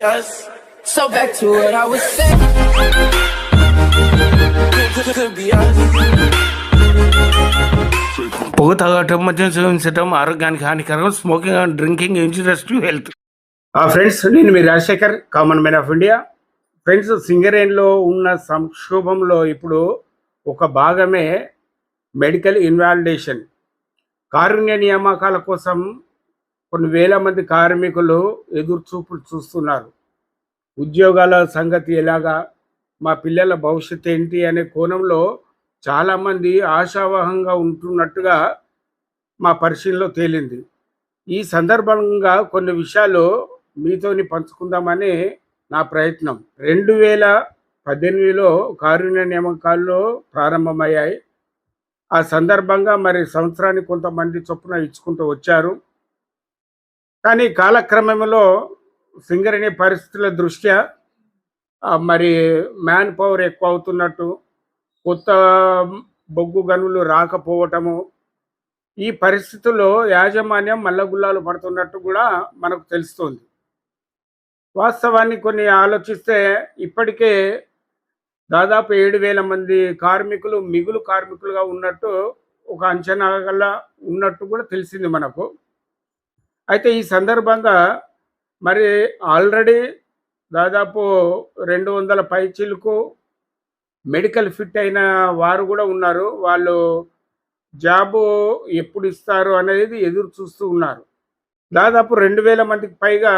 Yes. So back to what I was saying. Could be us. పొగ తాగటం మద్యం సేవించడం ఆరోగ్యానికి హానికరం. Smoking and drinking injurious to health. Friends, నేను మీ Rajasekhar, common man of India. Friends, సింగరేణిలో ఉన్న సంక్షోభంలో ఇప్పుడు ఒక భాగమే మెడికల్ ఇన్వాలిడేషన్. కారుణ్య నియామకాల కోసం కొన్ని వేల మంది కార్మికులు ఎదురుచూపులు చూస్తున్నారు. ఉద్యోగాల సంగతి ఎలాగా, మా పిల్లల భవిష్యత్తు ఏంటి అనే కోణంలో చాలామంది ఆశావహంగా ఉంటున్నట్టుగా మా పరిశీలనలో తేలింది. ఈ సందర్భంగా కొన్ని విషయాలు మీతోని పంచుకుందామని నా ప్రయత్నం. 2018లో కారుణ్య నియామకాలు ప్రారంభమయ్యాయి. ఆ సందర్భంగా మరి సంవత్సరానికి కొంతమంది చొప్పున ఇచ్చుకుంటూ వచ్చారు. కానీ కాలక్రమంలో సింగరేణి పరిస్థితుల దృష్ట్యా మరి మ్యాన్ పవర్ ఎక్కువ అవుతున్నట్టు, కొత్త బొగ్గు గనులు రాకపోవటము, ఈ పరిస్థితుల్లో యాజమాన్యం మల్లగుల్లాలు పడుతున్నట్టు కూడా మనకు తెలుస్తుంది. వాస్తవాన్ని కొన్ని ఆలోచిస్తే ఇప్పటికే దాదాపు 7,000 మంది కార్మికులు మిగులు కార్మికులుగా ఉన్నట్టు ఒక అంచనా గల ఉన్నట్టు కూడా తెలిసింది మనకు. అయితే ఈ సందర్భంగా మరి ఆల్రెడీ దాదాపు 200 పైచిలకు మెడికల్ ఫిట్ అయిన వారు కూడా ఉన్నారు. వాళ్ళు జాబు ఎప్పుడు ఇస్తారు అనేది ఎదురు చూస్తూ ఉన్నారు. దాదాపు 2,000 మందికి పైగా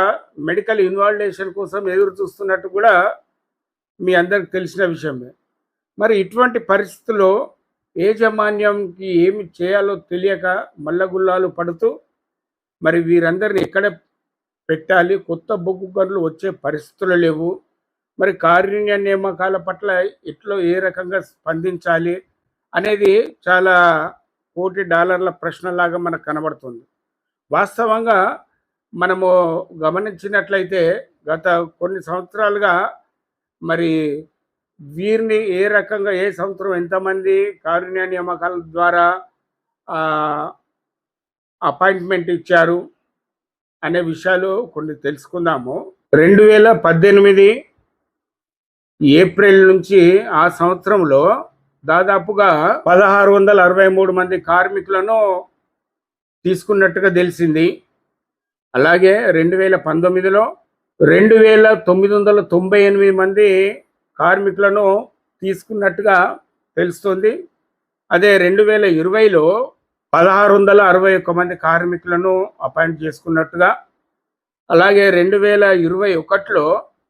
మెడికల్ ఇన్వాలిడేషన్ కోసం ఎదురు చూస్తున్నట్టు కూడా మీ అందరికి తెలిసిన విషయమే. మరి ఇటువంటి పరిస్థితుల్లో యాజమాన్యంకి ఏమి చేయాలో తెలియక మల్లగుల్లాలు పడుతూ మరి వీరందరిని ఎక్కడ పెట్టాలి, కొత్త బొగ్గు గనులు వచ్చే పరిస్థితులు లేవు, మరి కారుణ్య నియామకాల పట్ల ఏ రకంగా స్పందించాలి అనేది చాలా $1,00,00,000 ప్రశ్నలాగా మనకు కనబడుతుంది. వాస్తవంగా మనము గమనించినట్లయితే గత కొన్ని సంవత్సరాలుగా మరి వీరిని ఏ రకంగా ఏ సంవత్సరం ఎంతమంది కారుణ్య నియామకాల ద్వారా అపాయింట్మెంట్ ఇచ్చారు అనే విషయాలు కొన్ని తెలుసుకుందాము. 2018 ఏప్రిల్ నుంచి ఆ సంవత్సరంలో దాదాపుగా 1,663 మంది కార్మికులను తీసుకున్నట్టుగా తెలిసింది. అలాగే 2019లో 2,998 మంది కార్మికులను తీసుకున్నట్టుగా తెలుస్తుంది. అదే 2020లో 1,661 మంది కార్మికులను అపాయింట్ చేసుకున్నట్టుగా, అలాగే 2021లో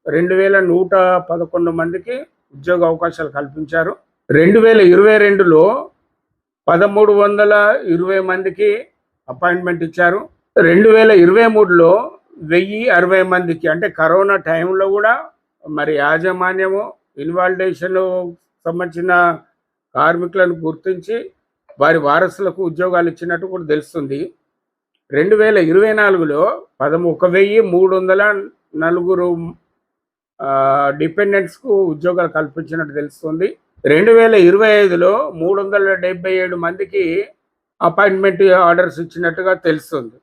2,111 మందికి ఉద్యోగ అవకాశాలు కల్పించారు. 2022లో 1,320 మందికి అపాయింట్మెంట్ ఇచ్చారు. 2023లో 1,060 మందికి, అంటే కరోనా టైంలో కూడా మరి యాజమాన్యము ఇన్వాలిడేషన్ సంబంధించిన కార్మికులను గుర్తించి వారి వారసులకు ఉద్యోగాలు ఇచ్చినట్టు కూడా తెలుస్తుంది. 2024లో 1,304 డిపెండెంట్స్కు ఉద్యోగాలు కల్పించినట్టు తెలుస్తుంది. 2025లో 377 మందికి అపాయింట్మెంట్ ఆర్డర్స్ ఇచ్చినట్టుగా తెలుస్తుంది.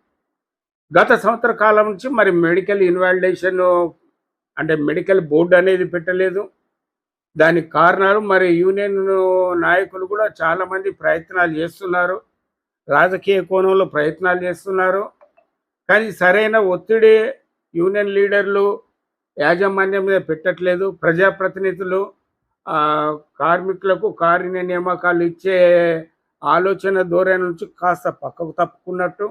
గత సంవత్సర కాలం నుంచి మరి మెడికల్ ఇన్వాలిడేషన్ అంటే మెడికల్ బోర్డు అనేది పెట్టలేదు. దానికి కారణాలు మరి యూనియన్ నాయకులు కూడా చాలామంది ప్రయత్నాలు చేస్తున్నారు, రాజకీయ కోణంలో ప్రయత్నాలు చేస్తున్నారు. కానీ సరైన ఒత్తిడి యూనియన్ లీడర్లు యాజమాన్యం మీద పెట్టట్లేదు. ప్రజాప్రతినిధులు కార్మికులకు కారుణ్య నియామకాలు ఇచ్చే ఆలోచన ధోరణి నుంచి కాస్త పక్కకు తప్పుకున్నట్టు,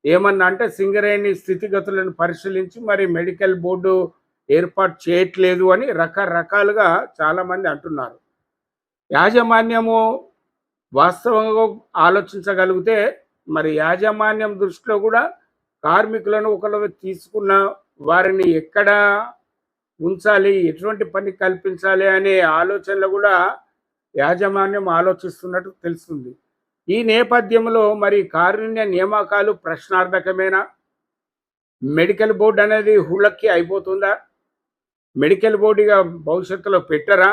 ఏమన్నా అంటే సింగరేణి స్థితిగతులను పరిశీలించి మరి మెడికల్ బోర్డు ఏర్పాటు చేయట్లేదు అని రకరకాలుగా చాలామంది అంటున్నారు. యాజమాన్యము వాస్తవంగా ఆలోచించగలిగితే మరి యాజమాన్యం దృష్టిలో కూడా కార్మికులను ఒకరు తీసుకున్న వారిని ఎక్కడ ఉంచాలి, ఎటువంటి పని కల్పించాలి అనే ఆలోచనలు కూడా యాజమాన్యం ఆలోచిస్తున్నట్టు తెలుస్తుంది. ఈ నేపథ్యంలో మరి కారుణ్య నియామకాలు ప్రశ్నార్థకమేనా? మెడికల్ బోర్డు అనేది హుళక్కి అయిపోతుందా? మెడికల్ బోర్డుగా భవిష్యత్తులో పెట్టరా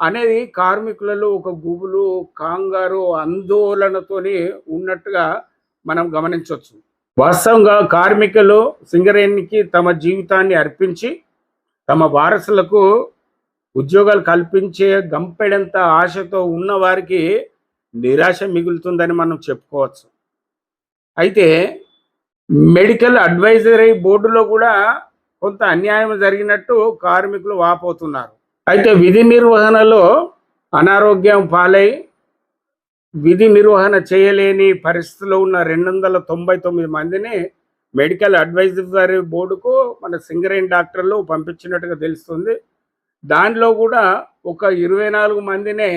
అనేది కార్మికులలో ఒక గుబులు, కాంగారు, ఆందోళనతోని ఉన్నట్టుగా మనం గమనించవచ్చు. వాస్తవంగా కార్మికులు సింగరేణికి తమ జీవితాన్ని అర్పించి తమ వారసులకు ఉద్యోగాలు కల్పించే గంపెడంత ఆశతో ఉన్న వారికి నిరాశ మిగులుతుందని మనం చెప్పుకోవచ్చు. అయితే మెడికల్ అడ్వైజరీ బోర్డులో కూడా కొంత అన్యాయం జరిగినట్టు కార్మికులు వాపోతున్నారు. అయితే విధి నిర్వహణలో అనారోగ్యం పాలై విధి నిర్వహణ చేయలేని పరిస్థితిలో ఉన్న 299 మందిని మెడికల్ అడ్వైజరీ బోర్డుకు మన సింగరేణి డాక్టర్లు పంపించినట్టుగా తెలుస్తుంది. దానిలో కూడా ఒక 24 మందినే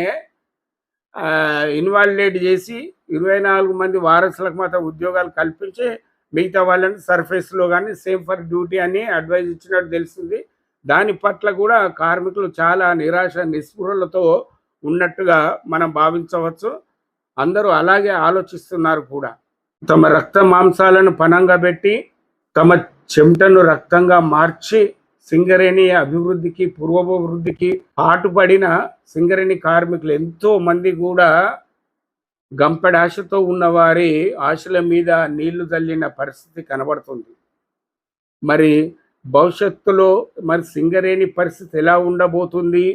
ఇన్వాలిడేట్ చేసి 24 మంది వారసులకు మాత్రం ఉద్యోగాలు కల్పించి మిగతా వాళ్ళని సర్ఫేస్లో కానీ సేమ్ ఫర్ డ్యూటీ అని అడ్వైజ్ ఇచ్చినట్టు తెలుస్తుంది. దాని పట్ల కూడా కార్మికులు చాలా నిరాశ నిస్పృహలతో ఉన్నట్టుగా మనం భావించవచ్చు. అందరూ అలాగే ఆలోచిస్తున్నారు కూడా. తమ రక్త మాంసాలను పణంగా పెట్టి తమ చెమటను రక్తంగా మార్చి సింగరేణి అభివృద్ధికి పూర్వాభివృద్ధికి పాటుపడిన సింగరేణి కార్మికులు ఎంతో మంది కూడా గంపెడ ఆశతో ఉన్నవారి ఆశల మీద నీళ్లు చల్లిన పరిస్థితి కనబడుతుంది. మరి భవిష్యత్తులో మరి సింగరేణి పరిస్థితి ఎలా ఉండబోతుంది,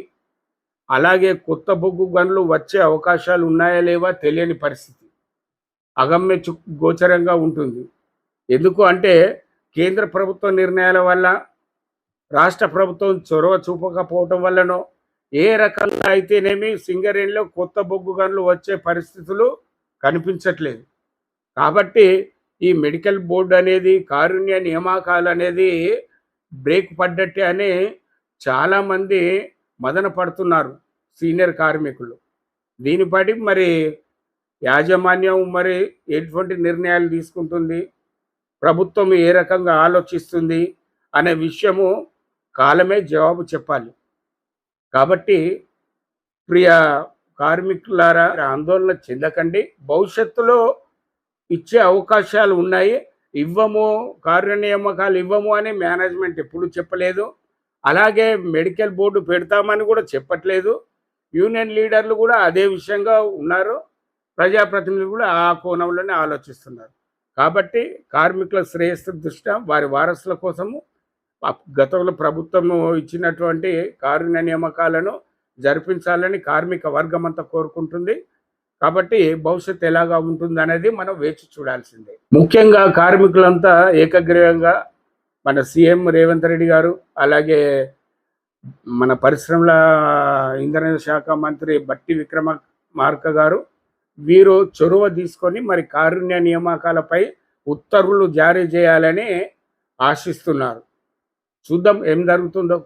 అలాగే కొత్త బొగ్గు గనులు వచ్చే అవకాశాలు ఉన్నాయా లేవా తెలియని పరిస్థితి అగమ్య గోచరంగా ఉంటుంది. ఎందుకు అంటే కేంద్ర ప్రభుత్వ నిర్ణయాల వల్ల రాష్ట్ర ప్రభుత్వం చొరవ చూపకపోవటం వల్లనో ఏ రకంగా అయితేనేమి సింగరేణిలో కొత్త బొగ్గు గనులు వచ్చే పరిస్థితులు కనిపించట్లేదు. కాబట్టి ఈ మెడికల్ బోర్డు అనేది కారుణ్య నియామకాలు అనేది బ్రేక్ పడ్డట్టే అని చాలామంది మదన పడుతున్నారు సీనియర్ కార్మికులు. దీనిపై మరి యాజమాన్యం మరి ఎటువంటి నిర్ణయాలు తీసుకుంటుంది, ప్రభుత్వం ఏ రకంగా ఆలోచిస్తుంది అనే విషయము కాలమే జవాబు చెప్పాలి. కాబట్టి ప్రియ కార్మికులారా, ఆందోళన చెందకండి. భవిష్యత్తులో ఇచ్చే అవకాశాలు ఉన్నాయి. ఇవ్వము, కార్య నియామకాలు ఇవ్వము అని మేనేజ్మెంట్ ఎప్పుడు చెప్పలేదు. అలాగే మెడికల్ బోర్డు పెడతామని కూడా చెప్పట్లేదు. యూనియన్ లీడర్లు కూడా అదే విషయంగా ఉన్నారు. ప్రజాప్రతినిధులు కూడా ఆ కోణంలోనే ఆలోచిస్తున్నారు. కాబట్టి కార్మికుల శ్రేయస్సు దృష్ట్యా వారి వారసుల కోసము గతంలో ప్రభుత్వము ఇచ్చినటువంటి కారుణ్య నియామకాలను జరిపించాలని కార్మిక వర్గం అంతా కోరుకుంటుంది. కాబట్టి భవిష్యత్తు ఎలాగా ఉంటుంది అనేది మనం వేచి చూడాల్సిందే. ముఖ్యంగా కార్మికులంతా ఏకగ్రీవంగా మన సీఎం రేవంత్ రెడ్డి గారు, అలాగే మన పరిశ్రమల ఇంధన శాఖ మంత్రి బట్టి విక్రమార్క గారు వీరు చొరవ తీసుకొని మరి కారుణ్య నియామకాలపై ఉత్తర్వులు జారీ చేయాలని ఆశిస్తున్నారు. చూద్దాం ఏం జరుగుతుందో.